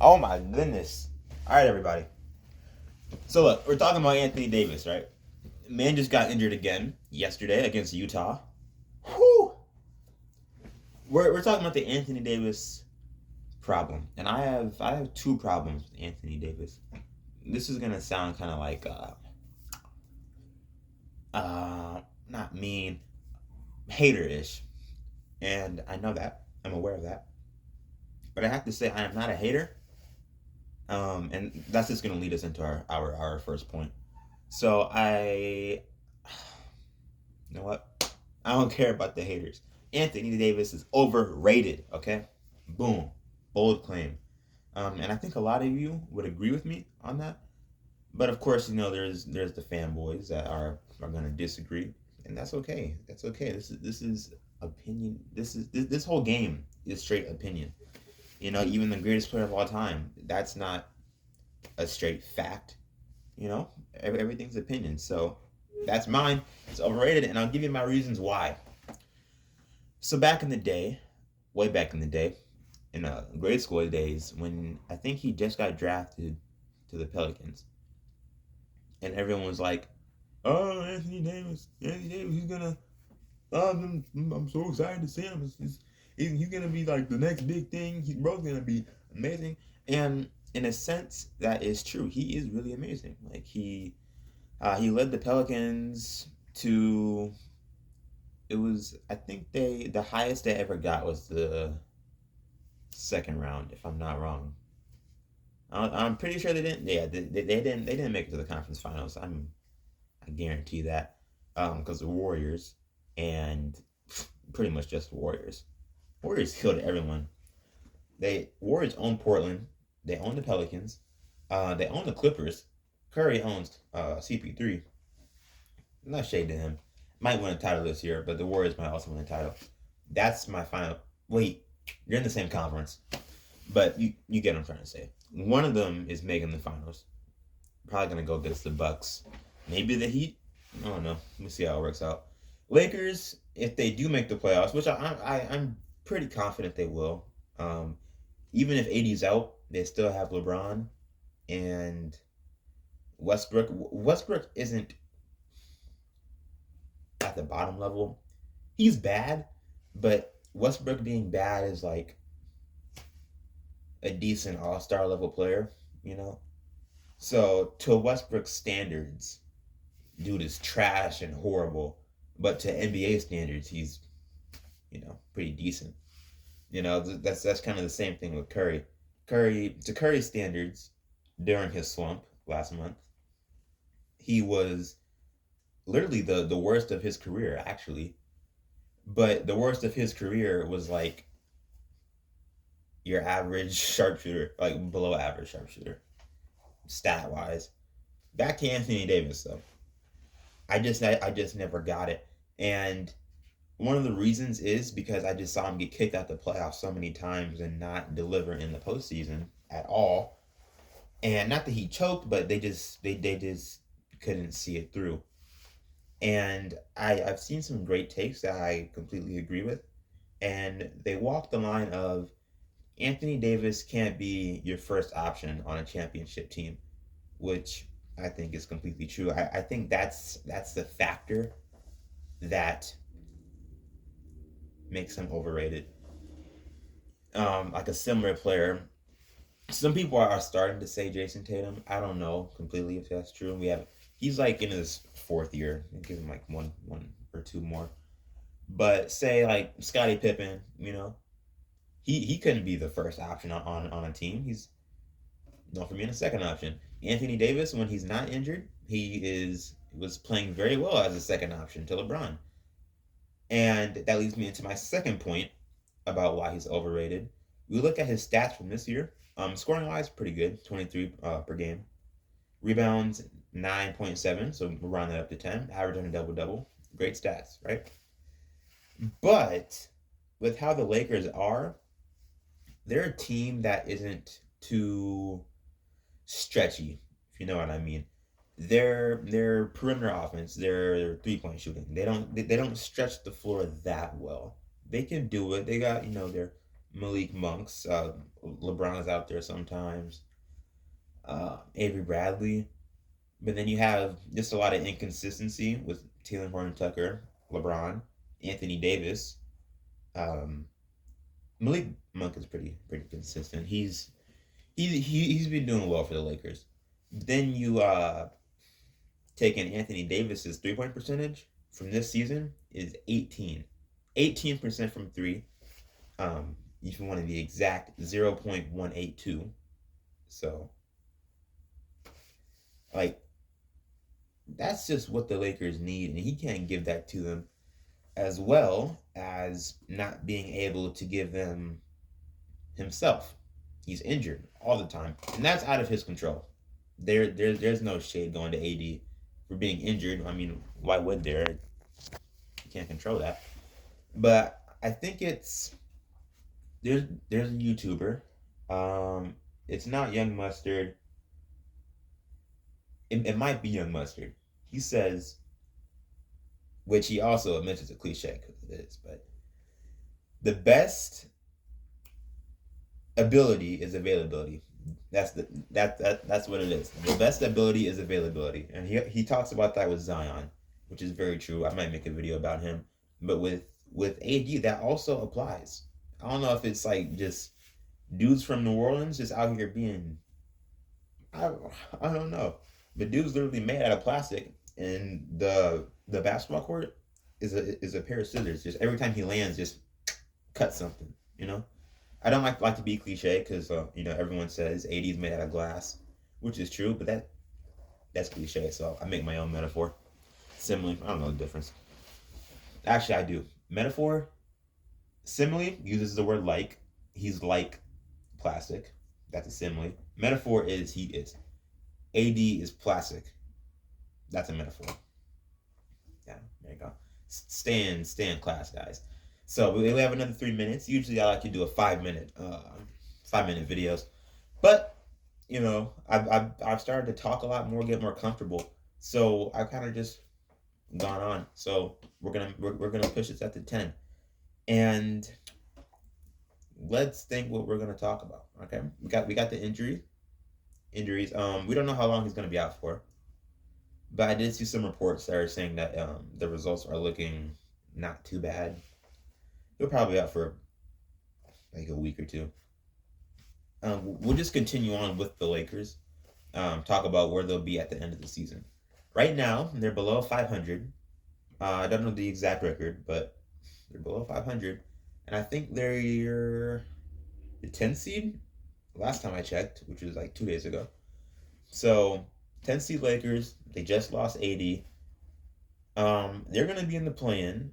Oh my goodness. All right, everybody. So look, we're talking about Anthony Davis, right? Man just got injured again yesterday against Utah. Whew. We're talking about the Anthony Davis problem, and I have two problems with Anthony Davis. This is gonna sound kind of like not mean, hater-ish, and I know that I'm aware of that, but I have to say I am not a hater. And that's just gonna lead us into our first point. So you know what? I don't care about the haters. Anthony Davis is overrated. Okay, boom, bold claim. And I think a lot of you would agree with me on that. But of course, there's the fanboys that are gonna disagree, and that's okay. That's okay. This is opinion. This whole game is straight opinion. Even the greatest player of all time, that's not a straight fact. Everything's opinion. So that's mine. It's overrated, and I'll give you my reasons why. So back in the day, way back in the day, in grade school days, when I think he just got drafted to the Pelicans, and everyone was like, "Oh, Anthony Davis, he's gonna. Oh, I'm so excited to see him. He's gonna be like the next big thing. He's bro's gonna be amazing." And in a sense, that is true. He is really amazing. Like he led the Pelicans to. It was, I think, the highest they ever got was the second round, if I'm not wrong. I'm pretty sure they didn't. Yeah, they didn't make it to the conference finals. I guarantee that, because the Warriors, and pretty much just the Warriors. Warriors killed everyone. They Warriors own Portland. They own the Pelicans. They own the Clippers. Curry owns CP3. Not shade to him. Might win a title this year, but the Warriors might also win a title. That's my final. Wait, you're in the same conference, but you get what I'm trying to say. One of them is making the finals. Probably gonna go against the Bucks. Maybe the Heat. I don't know. Let me see how it works out. Lakers, if they do make the playoffs, which I'm pretty confident they will. Um, Even if AD's out, they still have LeBron and Westbrook. Westbrook isn't at the bottom level. He's bad, but Westbrook being bad is like a decent All Star level player, you know. So to Westbrook standards, dude is trash and horrible, but to NBA standards, he's pretty decent. That's kind of the same thing with Curry. Curry standards, during his slump last month, he was literally the worst of his career, actually. But the worst of his career was like your average sharpshooter, like below average sharpshooter, stat wise. Back to Anthony Davis though. I just never got it. And one of the reasons is because I just saw him get kicked out the playoffs so many times and not deliver in the postseason at all. And not that he choked, but they just couldn't see it through. And I've seen some great takes that I completely agree with. And they walk the line of Anthony Davis can't be your first option on a championship team, which I think is completely true. I think that's the factor that makes him overrated. Like a similar player, some people are starting to say Jason Tatum. I don't know completely if that's true. He's like in his fourth year. Give him like one or two more. But say like Scottie Pippen, he couldn't be the first option on a team. He's not for me in a second option. Anthony Davis, when he's not injured, was playing very well as a second option to LeBron. And that leads me into my second point about why he's overrated. We look at his stats from this year. Scoring wise, pretty good, 23 per game. Rebounds 9.7, so we'll round that up to 10. Average on a double double. Great stats, right? But with how the Lakers are, they're a team that isn't too stretchy, if you know what I mean. Their perimeter offense, their 3 point shooting, they don't stretch the floor that well. They can do it. They got their Malik Monks. LeBron is out there sometimes. Avery Bradley. But then you have just a lot of inconsistency with Taylor Horton Tucker, LeBron, Anthony Davis. Um, Malik Monk is pretty consistent. He's been doing well for the Lakers. Then you take in Anthony Davis's 3 point percentage from this season is 18% from three. If you want to be exact, 0.182. So like that's just what the Lakers need, and he can't give that to them, as well as not being able to give them himself. He's injured all the time, and that's out of his control. There's no shade going to AD for being injured. I mean, why would there? You can't control that. But I think there's a YouTuber. It's not Young Mustard. It might be Young Mustard. He says, which he also admits is a cliche because it is, but the best ability is availability. That's what it is. The best ability is availability, and he talks about that with Zion, which is very true. I might make a video about him, but with AD that also applies. I don't know if it's like just dudes from New Orleans just out here being I I don't know, but dude's literally made out of plastic, and the basketball court is a pair of scissors. Just every time he lands, just cut something. You know. I don't like to be cliche because everyone says AD is made out of glass, which is true, but that's cliche. So I make my own metaphor, simile. I don't know the difference. Actually, I do. Metaphor, simile uses the word like. He's like plastic. That's a simile. Metaphor is he is. AD is plastic. That's a metaphor. Yeah, there you go. Stay in class, guys. So we have another 3 minutes. Usually I like to do a 5 minute videos, but I've started to talk a lot more, get more comfortable. So I've kind of just gone on. So we're gonna push this at the 10, and let's think what we're gonna talk about. Okay, we got the injuries. We don't know how long he's gonna be out for, but I did see some reports that are saying that the results are looking not too bad. He'll probably be out for like a week or two. We'll just continue on with the Lakers. Talk about where they'll be at the end of the season. Right now, they're below 500. I don't know the exact record, but they're below 500, and I think they're the 10th seed. Last time I checked, which was like 2 days ago. So 10th seed Lakers. They just lost AD. They're gonna be in the play-in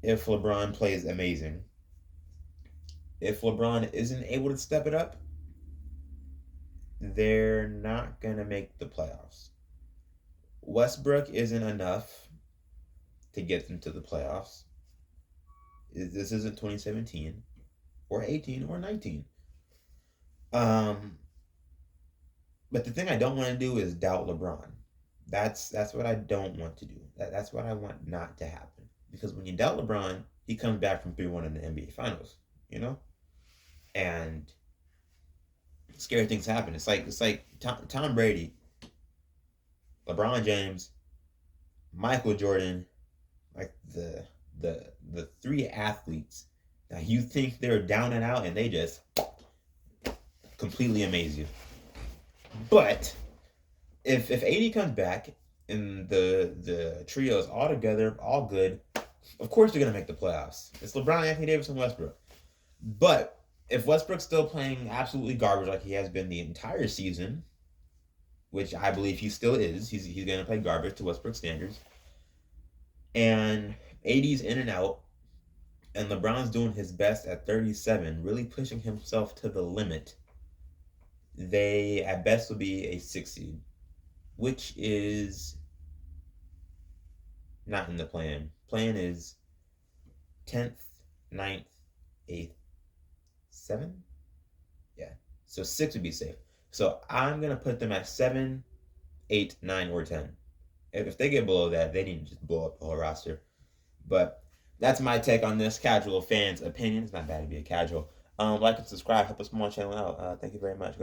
if LeBron plays amazing. If LeBron isn't able to step it up, they're not going to make the playoffs. Westbrook isn't enough to get them to the playoffs. This isn't 2017 or 18 or 19. But the thing I don't want to do is doubt LeBron. That's what I don't want to do. That's what I want not to happen. Because when you doubt LeBron, he comes back from 3-1 in the NBA Finals, and scary things happen. It's like Tom Brady, LeBron James, Michael Jordan, like the three athletes that you think they're down and out, and they just completely amaze you. But if AD comes back and the trio is all together, all good, of course they're gonna make the playoffs. It's LeBron, Anthony Davis, and Westbrook. But if Westbrook's still playing absolutely garbage like he has been the entire season, which I believe he still is, he's gonna play garbage to Westbrook standards, and AD's in and out, and LeBron's doing his best at 37, really pushing himself to the limit, they at best will be a 6 seed, which is not in the plan. Plan is 10th, 9th, 8th, 7th? Yeah. So 6 would be safe. So I'm going to put them at 7, 8, 9, or 10. If they get below that, they need to just blow up the whole roster. But That's my take on this casual fan's opinion. It's not bad to be a casual. Like and subscribe. Help us more channel out. Thank you very much.